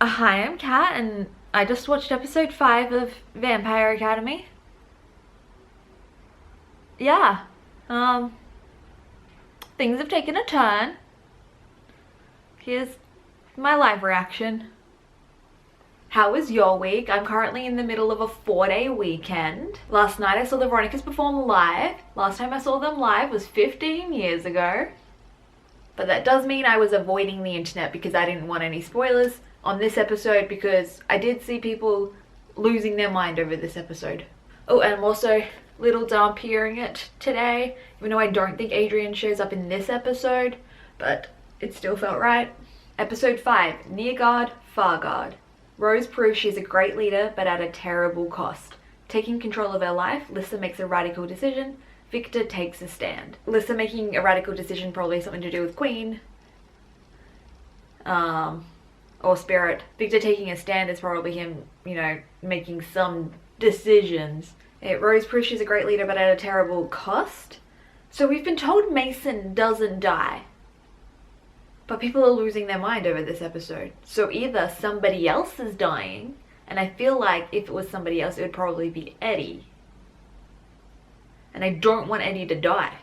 Hi, I'm Kat, and I just watched episode 5 of Vampire Academy. Yeah, things have taken a turn. Here's my live reaction. How was your week? I'm currently in the middle of a 4-day weekend. Last night I saw the Veronicas perform live. Last time I saw them live was 15 years ago. But that does mean I was avoiding the internet because I didn't want any spoilers on this episode, because I did see people losing their mind over this episode. Oh, and I'm also a little dumb hearing it today, even though I don't think Adrian shows up in this episode, but it still felt right. Episode 5, Near Guard, Far Guard. Rose proves she's a great leader, but at a terrible cost. Taking control of her life, Lissa makes a radical decision. Victor takes a stand. Lissa making a radical decision, probably something to do with Queen. Or Spirit. Victor taking a stand is probably him, making some decisions. Rose proves she's a great leader, but at a terrible cost. So we've been told Mason doesn't die. But people are losing their mind over this episode. So either somebody else is dying, and I feel like if it was somebody else, it would probably be Eddie. And I don't want Eddie to die,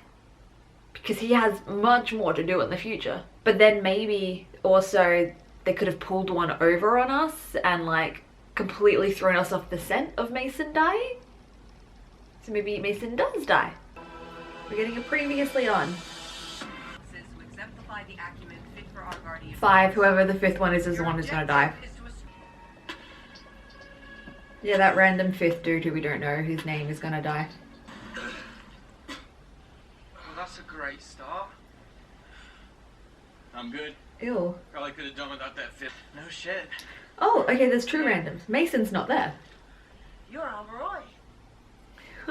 because he has much more to do in the future. But then maybe also they could have pulled one over on us and completely thrown us off the scent of Mason dying. So maybe Mason does die. We're getting a previously on. 5, whoever the 5th one is the one who's gonna die. Yeah, that random 5th dude who we don't know whose name is gonna die. Well, that's a great start. I'm good. Ew. Probably could have done without that 5th. No shit. Oh, okay, there's 2 randoms. Mason's not there. You're Alvaroy.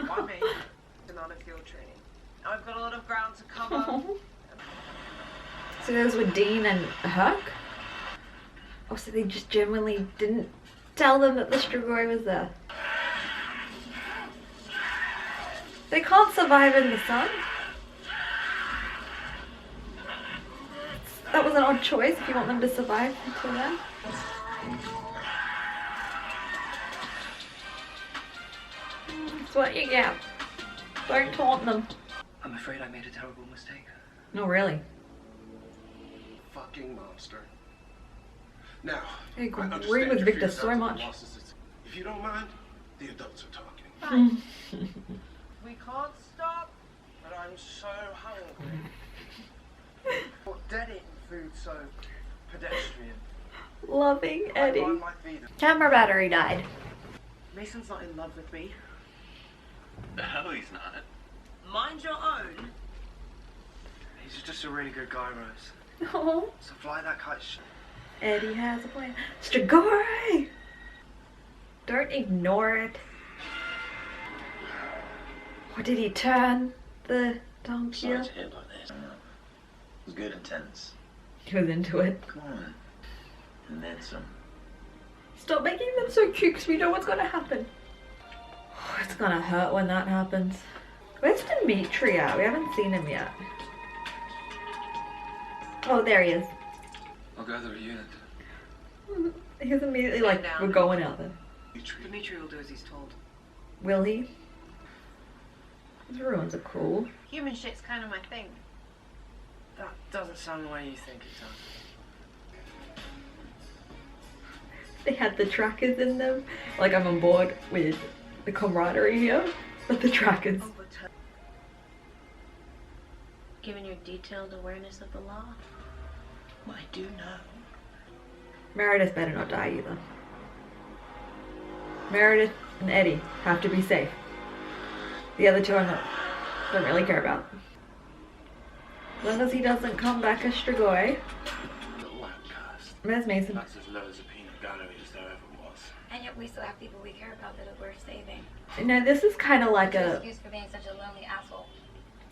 Why me? Been on a field training. I've got a lot of ground to cover. So those were Dean and Herc? Oh, so they just genuinely didn't tell them that the Strigoi was there. They can't survive in the sun. That was an odd choice if you want them to survive until then. That's what you get. Don't taunt them. I'm afraid I made a terrible mistake. No, really. Fucking monster. Now, I agree with Victor so much. If you don't mind, the adults are talking. We can't stop, but I'm so hungry. What dead eating food so pedestrian? Loving Eddie. I my feet. Camera battery died. Mason's not in love with me. The hell he's not. Mind your own. He's just a really good guy, Rose. Oh, So fly that kite. Eddie has a plan. Strigoi! Don't ignore it. Or did he turn the dumb Sorry here? to hear like this. It was good and tense. He was into it. Come on. And then some. Stop making them so cute, because we know what's gonna happen. Oh, it's gonna hurt when that happens. Where's Dimitri at? We haven't seen him yet. Oh, there he is. I'll gather a unit. He's immediately like, we're going out then. Dimitri will do as he's told. Will he? These ruins are cool. Human shit's kind of my thing. That doesn't sound the way you think it does. They had the trackers in them. Like, I'm on board with the camaraderie here, but the trackers. Given your detailed awareness of the law, I do know. Meredith better not die either. Meredith and Eddie have to be safe. The other 2 don't really care about. As long as he doesn't come back as Strigoi. Little outcast. Where's Mason? That's as low as a peanut gallery as there ever was. and yet we still have people we care about that are worth saving. No, this is kind of like a... Excuse for being such a lonely asshole.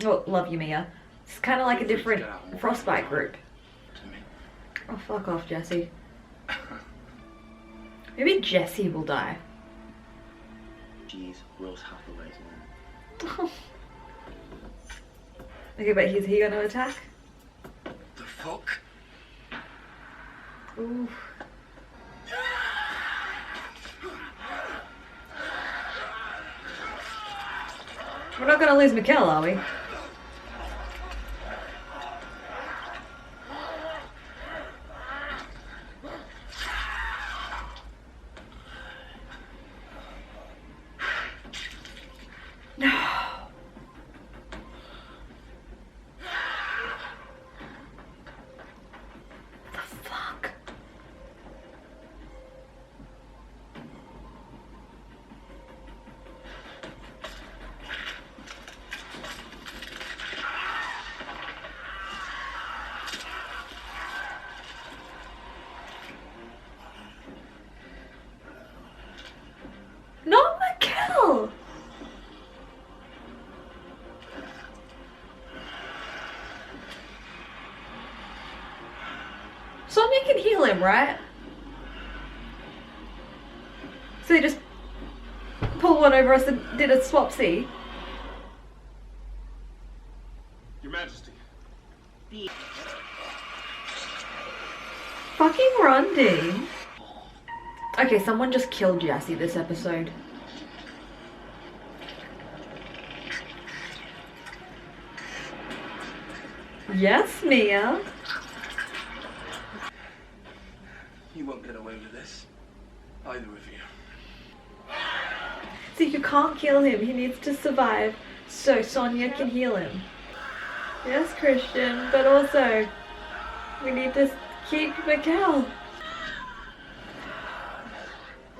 Oh, love you, Mia. It's kind of like a different Frostbite group. Oh, fuck off, Jesse. Maybe Jesse will die. Jeez, Rose Hathaway's mom. Okay, but is he gonna attack? The fuck? Ooh. We're not gonna lose Mikkel, are we? No. The fuck? Not Mikkel! Sonia can heal him, right? So they just pulled one over us and did a swapsy. Your Majesty. Fucking run, Dean. Okay, someone just killed Jessie this episode. Yes, Mia. You won't get away with this. Either of you. So you can't kill him. He needs to survive so Sonia can heal him. Yes, Christian, but also we need to keep Mikkel.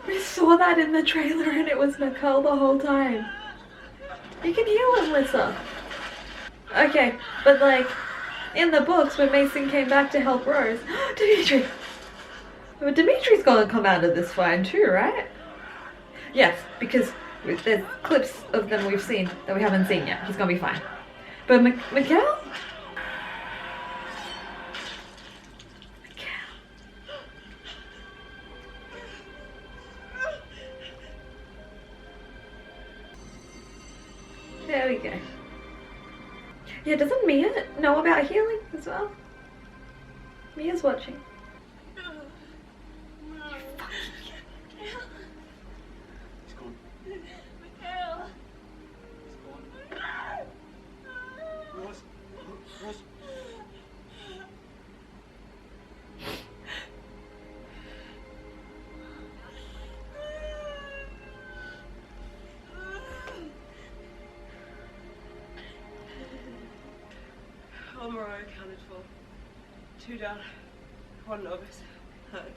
We saw that in the trailer and it was Mikkel the whole time. You can heal him, Lissa. Okay, but like in the books when Mason came back to help Rose, Dimitri. But Dimitri's gonna come out of this fine too, right? Yes, because there's clips of them we've seen that we haven't seen yet. He's gonna be fine. But Mikkel? There we go. Yeah, doesn't Mia know about healing as well? Mia's watching. He's gone. Mikhail. He's gone. Rose. Rose. All Mariah accounted for. 2 down. 1 novice. Hug.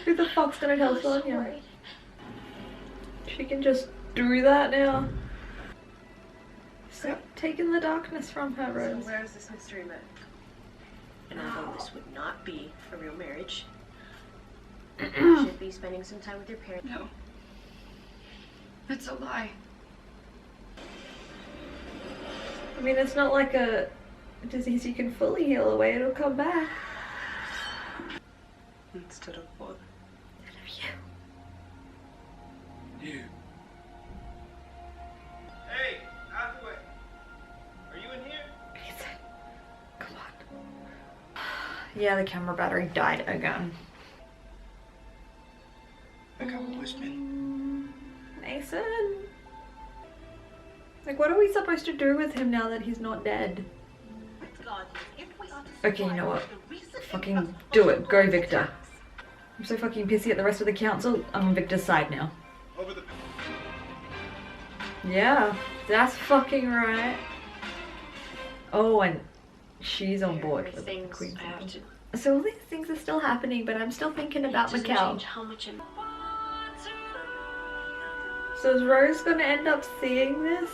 Who the fuck's gonna tell Sonia? She can just do that now. Stop taking the darkness from her, So Rose. where is this mystery man? And although this would not be a real marriage, you should be spending some time with your parents. No. It's a lie. I mean, it's not like a disease you can fully heal away. It'll come back. Instead of what? You. Hey, Hathaway. Are you in here? Ethan, come on. Yeah, the camera battery died again. Back up, policeman. Mason. Like, what are we supposed to do with him now that he's not dead? Okay, you know what? Fucking do it. Go, Victor. I'm so fucking pissy at the rest of the council. I'm on Victor's side now. Over the. Yeah, that's fucking right. Oh, and she's on board with the Things Queen. I have to So all these things are still happening, but I'm still thinking about doesn't Mikkel. change how much I'm So is Rose gonna end up seeing this?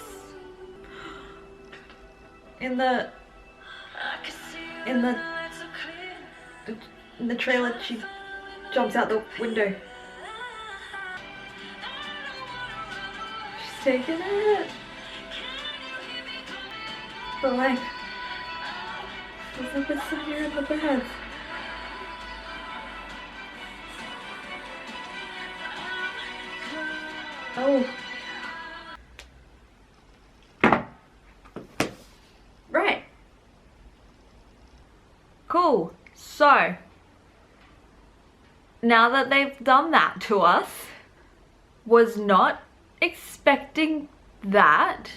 In the trailer, she jumps out the window. She's taking it. But like, what's up with Sonia in the bed? Oh. Right. Cool. So, now that they've done that to us, was not expecting that.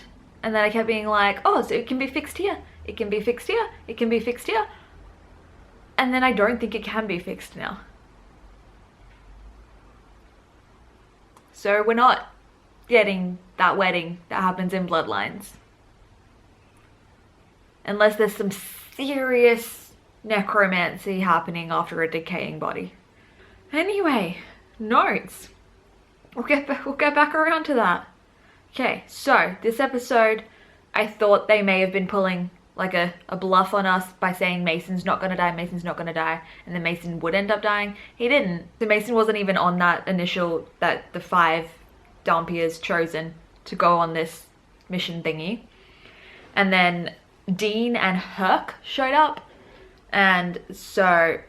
And then I kept being like, oh, so it can be fixed here. It can be fixed here. It can be fixed here. And then I don't think it can be fixed now. So we're not getting that wedding that happens in Bloodlines. Unless there's some serious necromancy happening after a decaying body. Anyway, notes. We'll get back around to that. Okay, so this episode, I thought they may have been pulling like a bluff on us by saying Mason's not gonna die, Mason's not gonna die, and then Mason would end up dying. He didn't. So Mason wasn't even on that initial, that the 5 Dampiers chosen to go on this mission thingy. And then Dean and Herc showed up, and so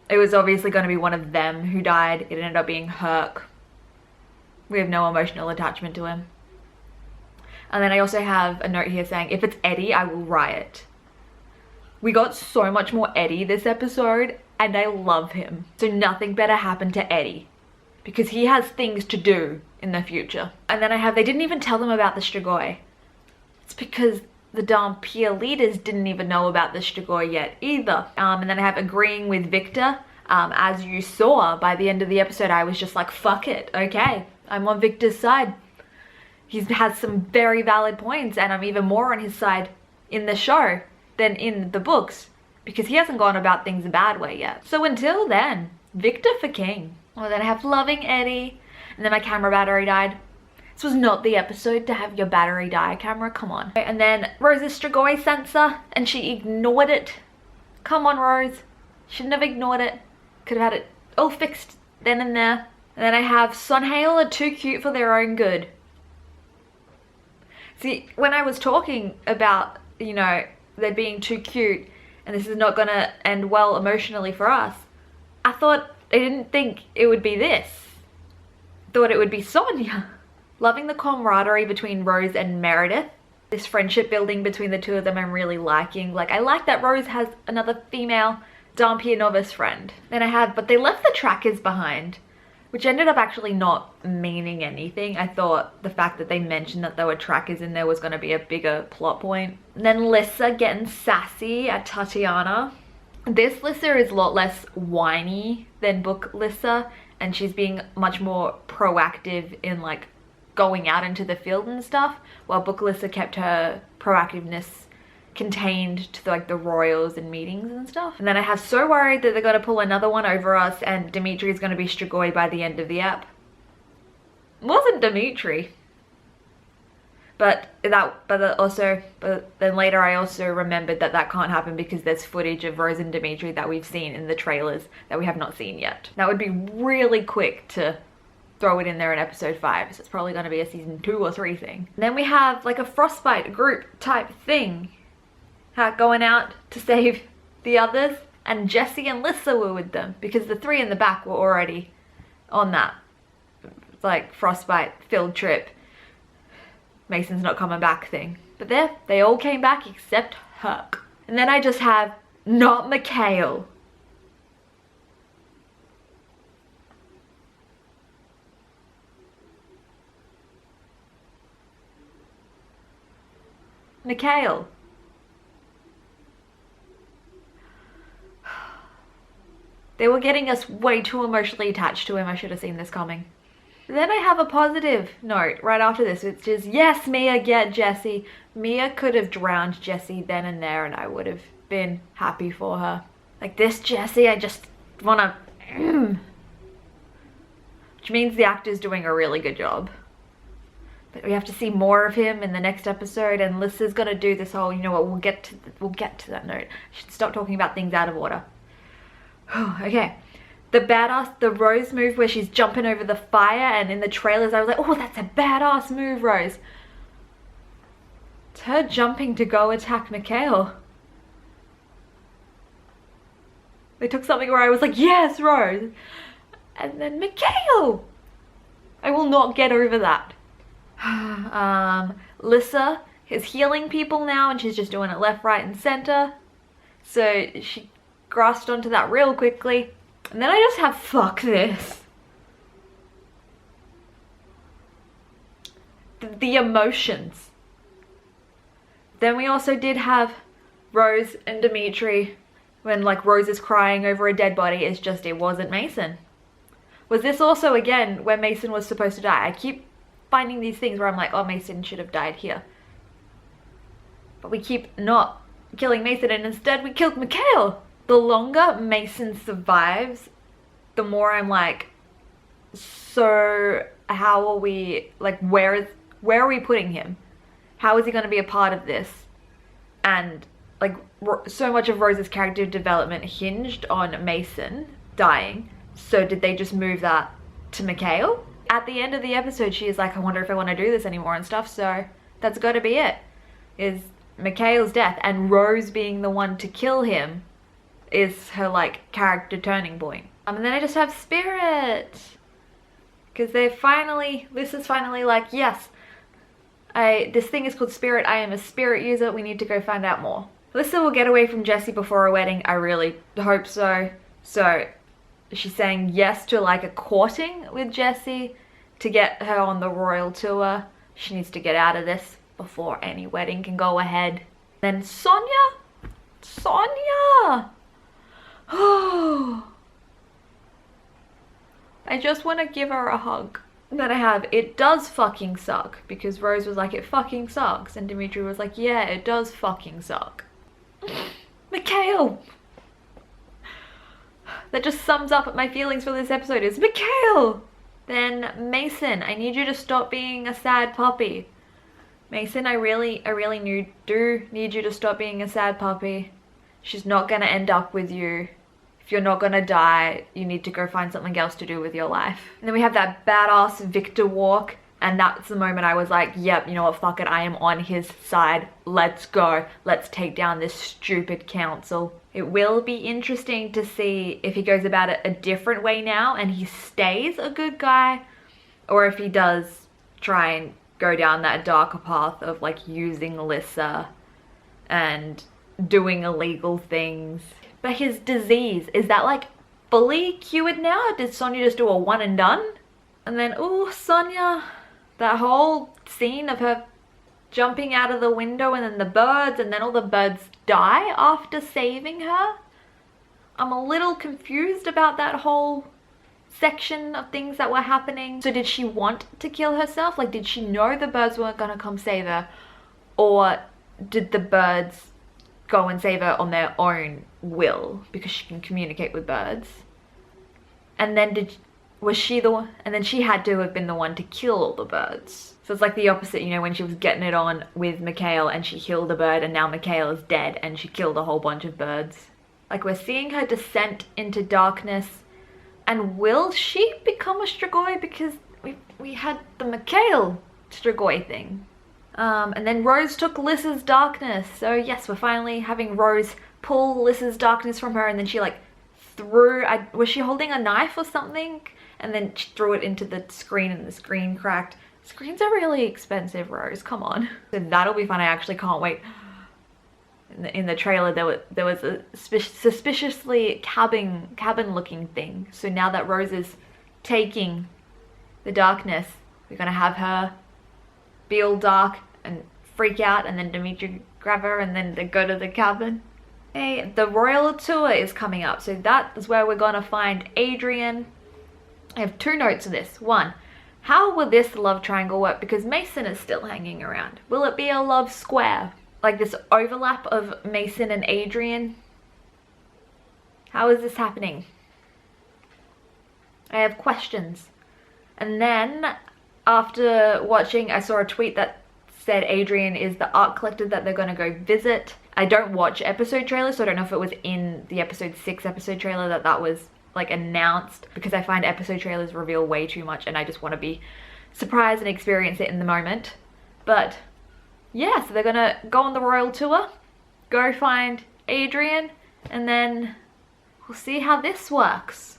it was obviously going to be one of them who died. It ended up being Herc. We have no emotional attachment to him. And then I also have a note here saying, if it's Eddie, I will riot. We got so much more Eddie this episode, and I love him. So nothing better happened to Eddie, because he has things to do in the future. And then I have, they didn't even tell them about the Strigoi. It's because the Dampier leaders didn't even know about the Strigoi yet either. And then I have agreeing with Victor. As you saw, by the end of the episode, I was just like, fuck it, okay, I'm on Victor's side. He has some very valid points, and I'm even more on his side in the show than in the books, because he hasn't gone about things a bad way yet. So until then, Victor for king. Well, then I have loving Eddie, and then my camera battery died. This was not the episode to have your battery die, camera, come on. And then Rose's Strigoi sensor, and she ignored it. Come on, Rose. Shouldn't have ignored it. Could have had it all fixed then and there. And then I have Sunhale are too cute for their own good. See, when I was talking about, you know, they're being too cute and this is not gonna end well emotionally for us, I didn't think it would be this. I thought it would be Sonia. Loving the camaraderie between Rose and Meredith. This friendship building between the two of them I'm really liking. Like, I like that Rose has another female Dampier novice friend. Then I had, but they left the trackers behind, which ended up actually not meaning anything. I thought the fact that they mentioned that there were trackers in there was going to be a bigger plot point. And then Lissa getting sassy at Tatiana. This Lissa is a lot less whiny than book Lissa, and she's being much more proactive in like going out into the field and stuff, while book Lissa kept her proactiveness contained to like the royals and meetings and stuff. And then I have so worried that they're going to pull another one over us and Dimitri is going to be Strigoi by the end of the app. It wasn't Dimitri. But then later I also remembered that that can't happen because there's footage of Rose and Dimitri that we've seen in the trailers that we have not seen yet. That would be really quick to throw it in there in episode 5, so it's probably going to be a season 2 or 3 thing. And then we have like a Frostbite group type thing, going out to save the others, and Jesse and Lissa were with them because the 3 in the back were already on that like Frostbite field trip, Mason's not coming back thing. But they all came back except Herc. And then I just have not Mikhail. Mikhail. They were getting us way too emotionally attached to him. I should have seen this coming. Then I have a positive note right after this, which is, yes, Mia, get Jessie. Mia could have drowned Jessie then and there and I would have been happy for her. Like this Jessie, I just wanna... Which means the actor's doing a really good job. But we have to see more of him in the next episode, and Lissa's gonna do this whole, you know what, we'll get to that note. I should stop talking about things out of order. Okay. The Rose move where she's jumping over the fire, and in the trailers I was like, oh, that's a badass move, Rose. It's her jumping to go attack Mikhail. They took something where I was like, yes, Rose. And then Mikhail. I will not get over that. Lissa is healing people now and she's just doing it left, right, and center. So she grasped onto that real quickly. And then I just have fuck this. the emotions. Then we also did have Rose and Dimitri when like Rose is crying over a dead body. It's just, it wasn't Mason. Was this also again where Mason was supposed to die? I keep finding these things where I'm like, oh, Mason should have died here. But we keep not killing Mason, and instead we killed Mikhail. The longer Mason survives, the more I'm like, so how are we, like, where are we putting him? How is he going to be a part of this? And like so much of Rose's character development hinged on Mason dying. So did they just move that to Mikhail? At the end of the episode, she is like, I wonder if I want to do this anymore and stuff. So that's got to be it, is Mikhail's death, and Rose being the one to kill him is her like character turning point. And then I just have Spirit, because this is finally like, yes, this thing is called Spirit. I am a spirit user. We need to go find out more. Alyssa will get away from Jessie before her wedding. I really hope so. So she's saying yes to like a courting with Jessie to get her on the royal tour. She needs to get out of this before any wedding can go ahead. Then Sonia. Oh, I just want to give her a hug. Then I have It Does Fucking Suck, because Rose was like, it fucking sucks, and Dimitri was like, yeah, it does fucking suck. Mikhail. That just sums up my feelings for this episode, is Mikhail. Then Mason, I need you to stop being a sad puppy. Mason, I really do need you to stop being a sad puppy. She's not gonna end up with you. If you're not gonna die, you need to go find something else to do with your life. And then we have that badass Victor walk, and that's the moment I was like, yep, you know what, fuck it, I am on his side. Let's go. Let's take down this stupid council. It will be interesting to see if he goes about it a different way now and he stays a good guy, or if he does try and go down that darker path of like using Alyssa and doing illegal things. But his disease, is that like fully cured now? Did Sonia just do a one and done? And then, oh, Sonia, that whole scene of her jumping out of the window and then the birds, and then all the birds die after saving her. I'm a little confused about that whole section of things that were happening. So did she want to kill herself? Like, did she know the birds weren't gonna come save her? Or did the birds go and save her on their own will because she can communicate with birds? And then was she the one? And then she had to have been the one to kill all the birds. So it's like the opposite, you know, when she was getting it on with Mikhail and she killed a bird, and now Mikhail is dead and she killed a whole bunch of birds. Like, we're seeing her descent into darkness. And will she become a Strigoi? Because we had the Mikhail Strigoi thing. And then Rose took Lys's darkness. So yes, we're finally having Rose pull Lys's darkness from her, and then she like threw, was she holding a knife or something? And then she threw it into the screen and the screen cracked. Screens are really expensive, Rose, come on. So that'll be fun, I actually can't wait. In the trailer there was a suspiciously cabin looking thing. So now that Rose is taking the darkness, we're gonna have her be all dark and freak out, and then Dimitri grab her and then they go to the cabin. Hey, the royal tour is coming up, so that is where we're gonna find Adrian. I have two notes of this. One, how will this love triangle work? Because Mason is still hanging around. Will it be a love square? Like this overlap of Mason and Adrian? How is this happening? I have questions. And then after watching, I saw a tweet that said Adrian is the art collector that they're going to go visit. I don't watch episode trailers, so I don't know if it was in the episode 6 episode trailer that was like announced, because I find episode trailers reveal way too much and I just want to be surprised and experience it in the moment. But yeah, so they're gonna go on the royal tour, go find Adrian, and then we'll see how this works.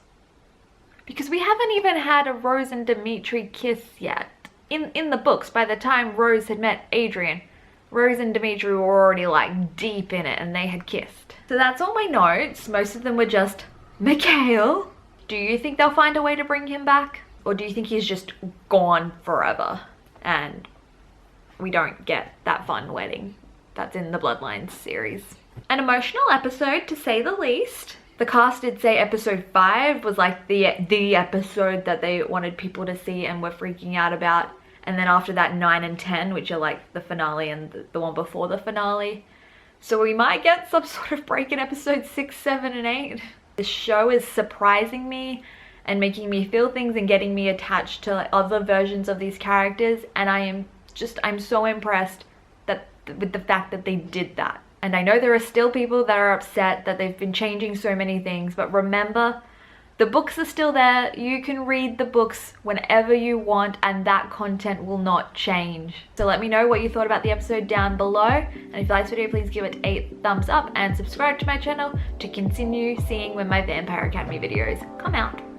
Because we haven't even had a Rose and Dimitri kiss yet. In the books, by the time Rose had met Adrian, Rose and Dimitri were already like deep in it and they had kissed. So that's all my notes. Most of them were just Mikhail. Do you think they'll find a way to bring him back? Or do you think he's just gone forever and we don't get that fun wedding that's in the Bloodlines series. An emotional episode, to say the least. The cast did say episode 5 was like the episode that they wanted people to see and were freaking out about. And then after that, 9 and 10, which are like the finale and the one before the finale. So we might get some sort of break in episode 6, 7, and 8. The show is surprising me and making me feel things and getting me attached to like other versions of these characters. And I'm so impressed with the fact that they did that. And I know there are still people that are upset that they've been changing so many things, but remember, the books are still there. You can read the books whenever you want, and that content will not change. So let me know what you thought about the episode down below. And if you liked this video, please give it a thumbs up and subscribe to my channel to continue seeing when my Vampire Academy videos come out.